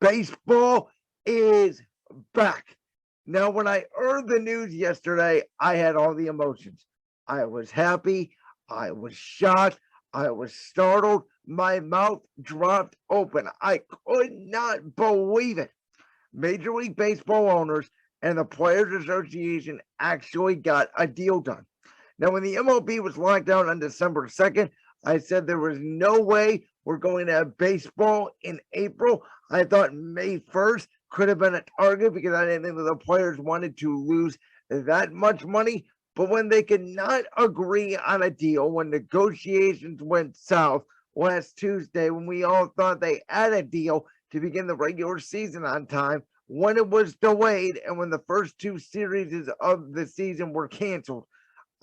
Baseball is back. Now, when I heard the news yesterday, I had all the emotions. I was happy. I was shocked. I was startled. My mouth dropped open. I could not believe it. Major League Baseball owners and the Players Association actually got a deal done. Now, when the MLB was locked down on December 2nd, I said there was no way we're going to have baseball in April. I thought May 1st could have been a target because I didn't think that the players wanted to lose that much money. But when they could not agree on a deal, when negotiations went south last Tuesday, when we all thought they had a deal to begin the regular season on time, when it was delayed, and when the first two series of the season were canceled,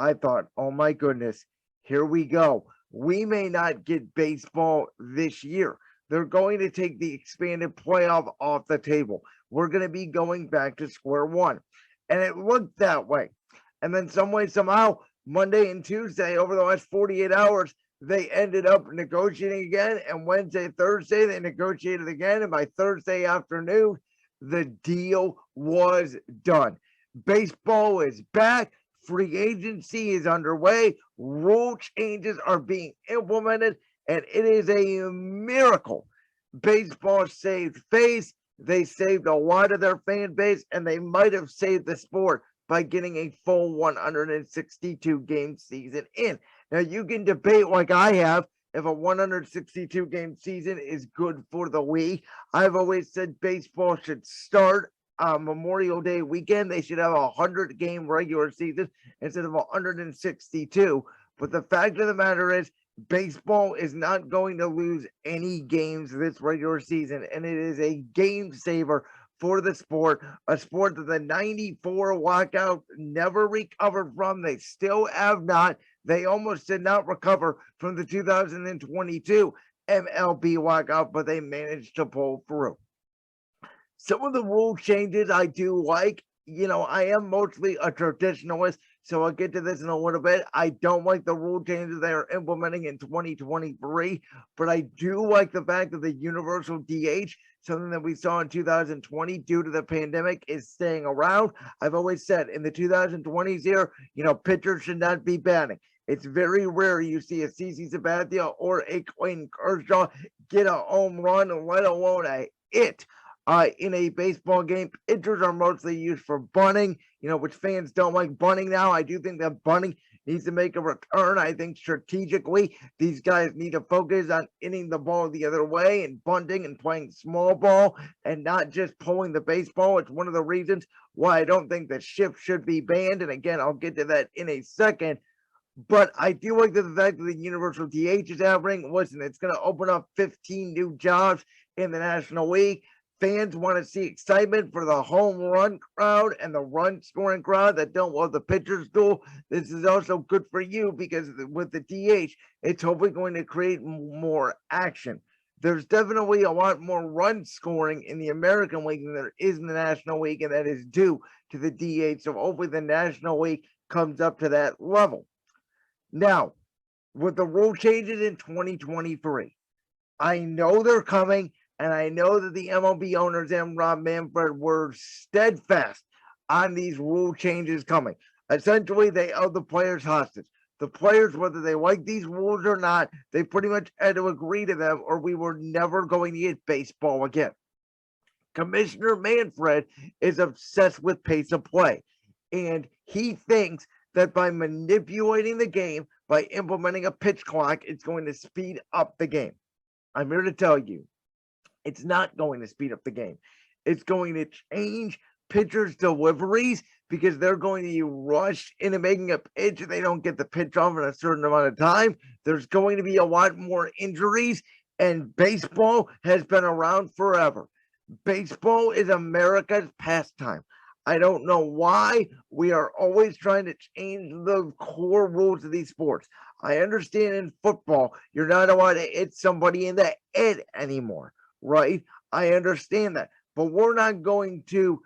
I thought, oh my goodness, here we go. We may not get baseball this year. They're going to take the expanded playoff off the table. We're going to be going back to square one. And it looked that way. And then some way, somehow, Monday and Tuesday, over the last 48 hours, they ended up negotiating again. And Wednesday, Thursday, they negotiated again. And by Thursday afternoon, the deal was done. Baseball is back. Free agency is underway. Rule changes are being implemented, and it is a miracle. Baseball saved face. They saved a lot of their fan base, and they might have saved the sport by getting a full 162 game season in. Now, you can debate, like I have, if a 162 game season is good for the league. I've always said baseball should start Memorial Day weekend. They should have a 100-game regular season instead of 162. But the fact of the matter is, baseball is not going to lose any games this regular season, and it is a game saver for the sport, a sport that the 94 lockout never recovered from. They still have not. They almost did not recover from the 2022 MLB lockout, but they managed to pull through. Some of the rule changes I do like. I am mostly a traditionalist, so I'll get to this in a little bit. I don't like the rule changes they are implementing in 2023, but I do like the fact that the universal DH, something that we saw in 2020 due to the pandemic, is staying around. I've always said in the 2020s here, pitchers should not be batting. It's very rare you see a CC Sabathia or a Clayton Kershaw get a home run, let alone a hit. In a baseball game, pitchers are mostly used for bunting, which fans don't like bunting now. I do think that bunting needs to make a return. I think strategically, these guys need to focus on hitting the ball the other way and bunting and playing small ball and not just pulling the baseball. It's one of the reasons why I don't think that shift should be banned. And again, I'll get to that in a second. But I do like the fact that the universal DH is happening. Listen, it's going to open up 15 new jobs in the National League. Fans want to see excitement for the home run crowd and the run scoring crowd that don't love the pitcher's duel. This is also good for you because with the DH, it's hopefully going to create more action. There's definitely a lot more run scoring in the American League than there is in the National League, and that is due to the DH. So hopefully the National League comes up to that level. Now, with the rule changes in 2023, I know they're coming. And I know that the MLB owners and Rob Manfred were steadfast on these rule changes coming. Essentially, they held the players hostage. The players, whether they like these rules or not, they pretty much had to agree to them or we were never going to get baseball again. Commissioner Manfred is obsessed with pace of play. And he thinks that by manipulating the game, by implementing a pitch clock, it's going to speed up the game. I'm here to tell you, it's not going to speed up the game. It's going to change pitchers' deliveries because they're going to be rushed into making a pitch and they don't get the pitch off in a certain amount of time. There's going to be a lot more injuries, and baseball has been around forever. Baseball is America's pastime. I don't know why we are always trying to change the core rules of these sports. I understand in football, you're not allowed to hit somebody in the head anymore. Right? I understand that, but we're not going to,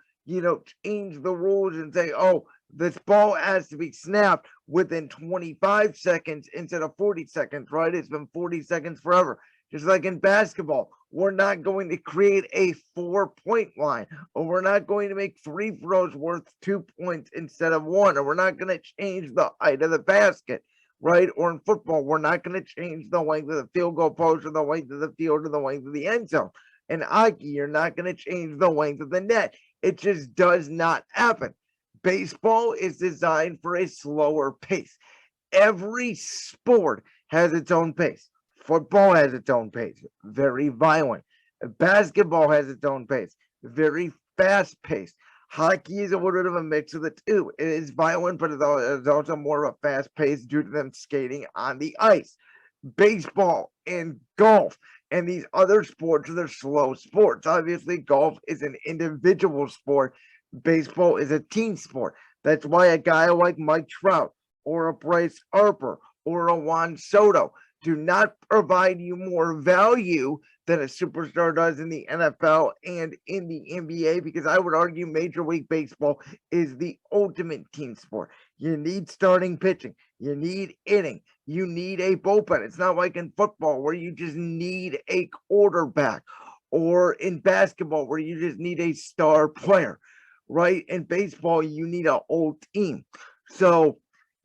change the rules and say, oh, this ball has to be snapped within 25 seconds instead of 40 seconds, right? It's been 40 seconds forever. Just like in basketball, we're not going to create a 4-point line, or we're not going to make free throws worth 2 points instead of one, or we're not going to change the height of the basket, right? Or in football, we're not going to change the length of the field goal post, or the length of the field, or the length of the end zone. In hockey, you're not going to change the length of the net. It just does not happen. Baseball is designed for a slower pace. Every sport has its own pace. Football has its own pace, very violent. Basketball has its own pace, very fast paced. Hockey is a little bit of a mix of the two. It is violent, but it's also more of a fast pace due to them skating on the ice. Baseball and golf and these other sports are the slow sports. Obviously, golf is an individual sport. Baseball is a team sport. That's why a guy like Mike Trout or a Bryce Harper or a Juan Soto do not provide you more value than a superstar does in the NFL and in the NBA, because I would argue Major League Baseball is the ultimate team sport. You need starting pitching, you need inning, you need a bullpen. It's not like in football where you just need a quarterback, or in basketball where you just need a star player, right? In baseball, you need a whole team. So,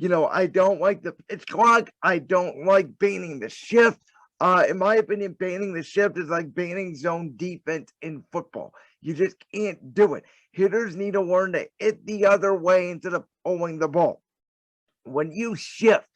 I don't like the pitch clock. I don't like banning the shift. In my opinion, banning the shift is like banning zone defense in football. You just can't do it. Hitters need to learn to hit the other way instead of pulling the ball. When you shift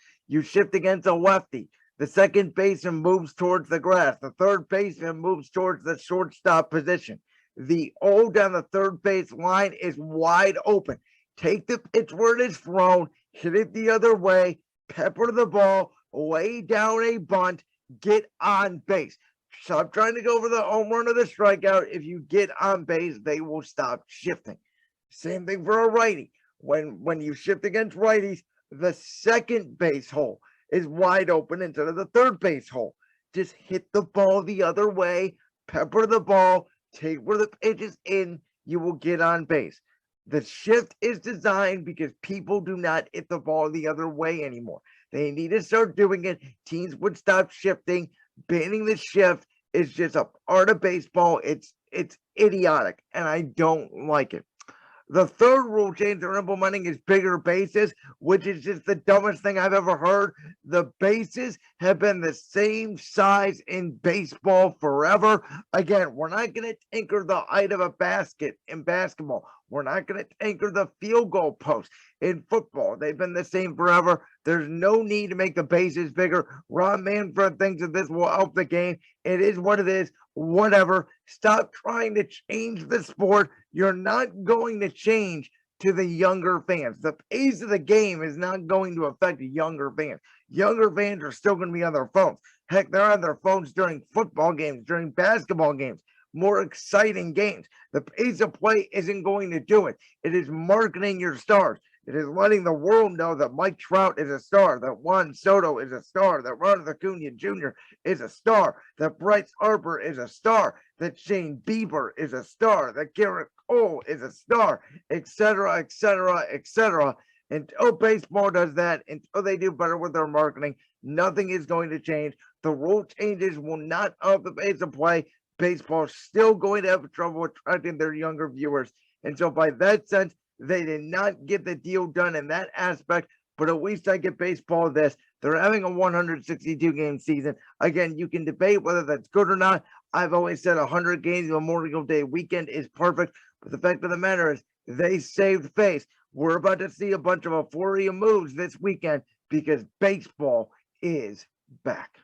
against a lefty. The second baseman moves towards the grass. The third baseman moves towards the shortstop position. The O down the third base line is wide open. Take the pitch where it is thrown, hit it the other way, pepper the ball, lay down a bunt, get on base. Stop trying to go for the home run or the strikeout. If you get on base, they will stop shifting. Same thing for a righty. When you shift against righties, the second base hole is wide open instead of the third base hole. Just hit the ball the other way, pepper the ball, take where the pitch is in, you will get on base. The shift is designed because people do not hit the ball the other way anymore. They need to start doing it. Teams would stop shifting. Banning the shift is just a part of baseball. It's idiotic, and I don't like it. The third rule change they're implementing is bigger bases, which is just the dumbest thing I've ever heard. The bases have been the same size in baseball forever. Again, we're not going to tinker the height of a basket in basketball. We're not going to tinker the field goal post in football. They've been the same forever. There's no need to make the bases bigger. Ron Manfred thinks that this will help the game. It is what it is. Whatever. Stop trying to change the sport. You're not going to change to the younger fans. The pace of the game is not going to affect younger fans. Younger fans are still going to be on their phones. Heck, they're on their phones during football games, during basketball games, more exciting games. The pace of play isn't going to do it. It is marketing your stars. It is letting the world know that Mike Trout is a star, that Juan Soto is a star, that Ronald Acuna Jr. is a star, that Bryce Harper is a star, that Shane Bieber is a star, that Garrett Cole is a star, etc., etc., etc. Until baseball does that, until they do better with their marketing, nothing is going to change. The rule changes will not up the pace of play. Baseball's still going to have trouble attracting their younger viewers. And so by that sense, they did not get the deal done in that aspect, but at least I get baseball this. They're having a 162-game season. Again, you can debate whether that's good or not. I've always said 100 games Memorial Day weekend is perfect, but the fact of the matter is they saved face. We're about to see a bunch of euphoria moves this weekend because baseball is back.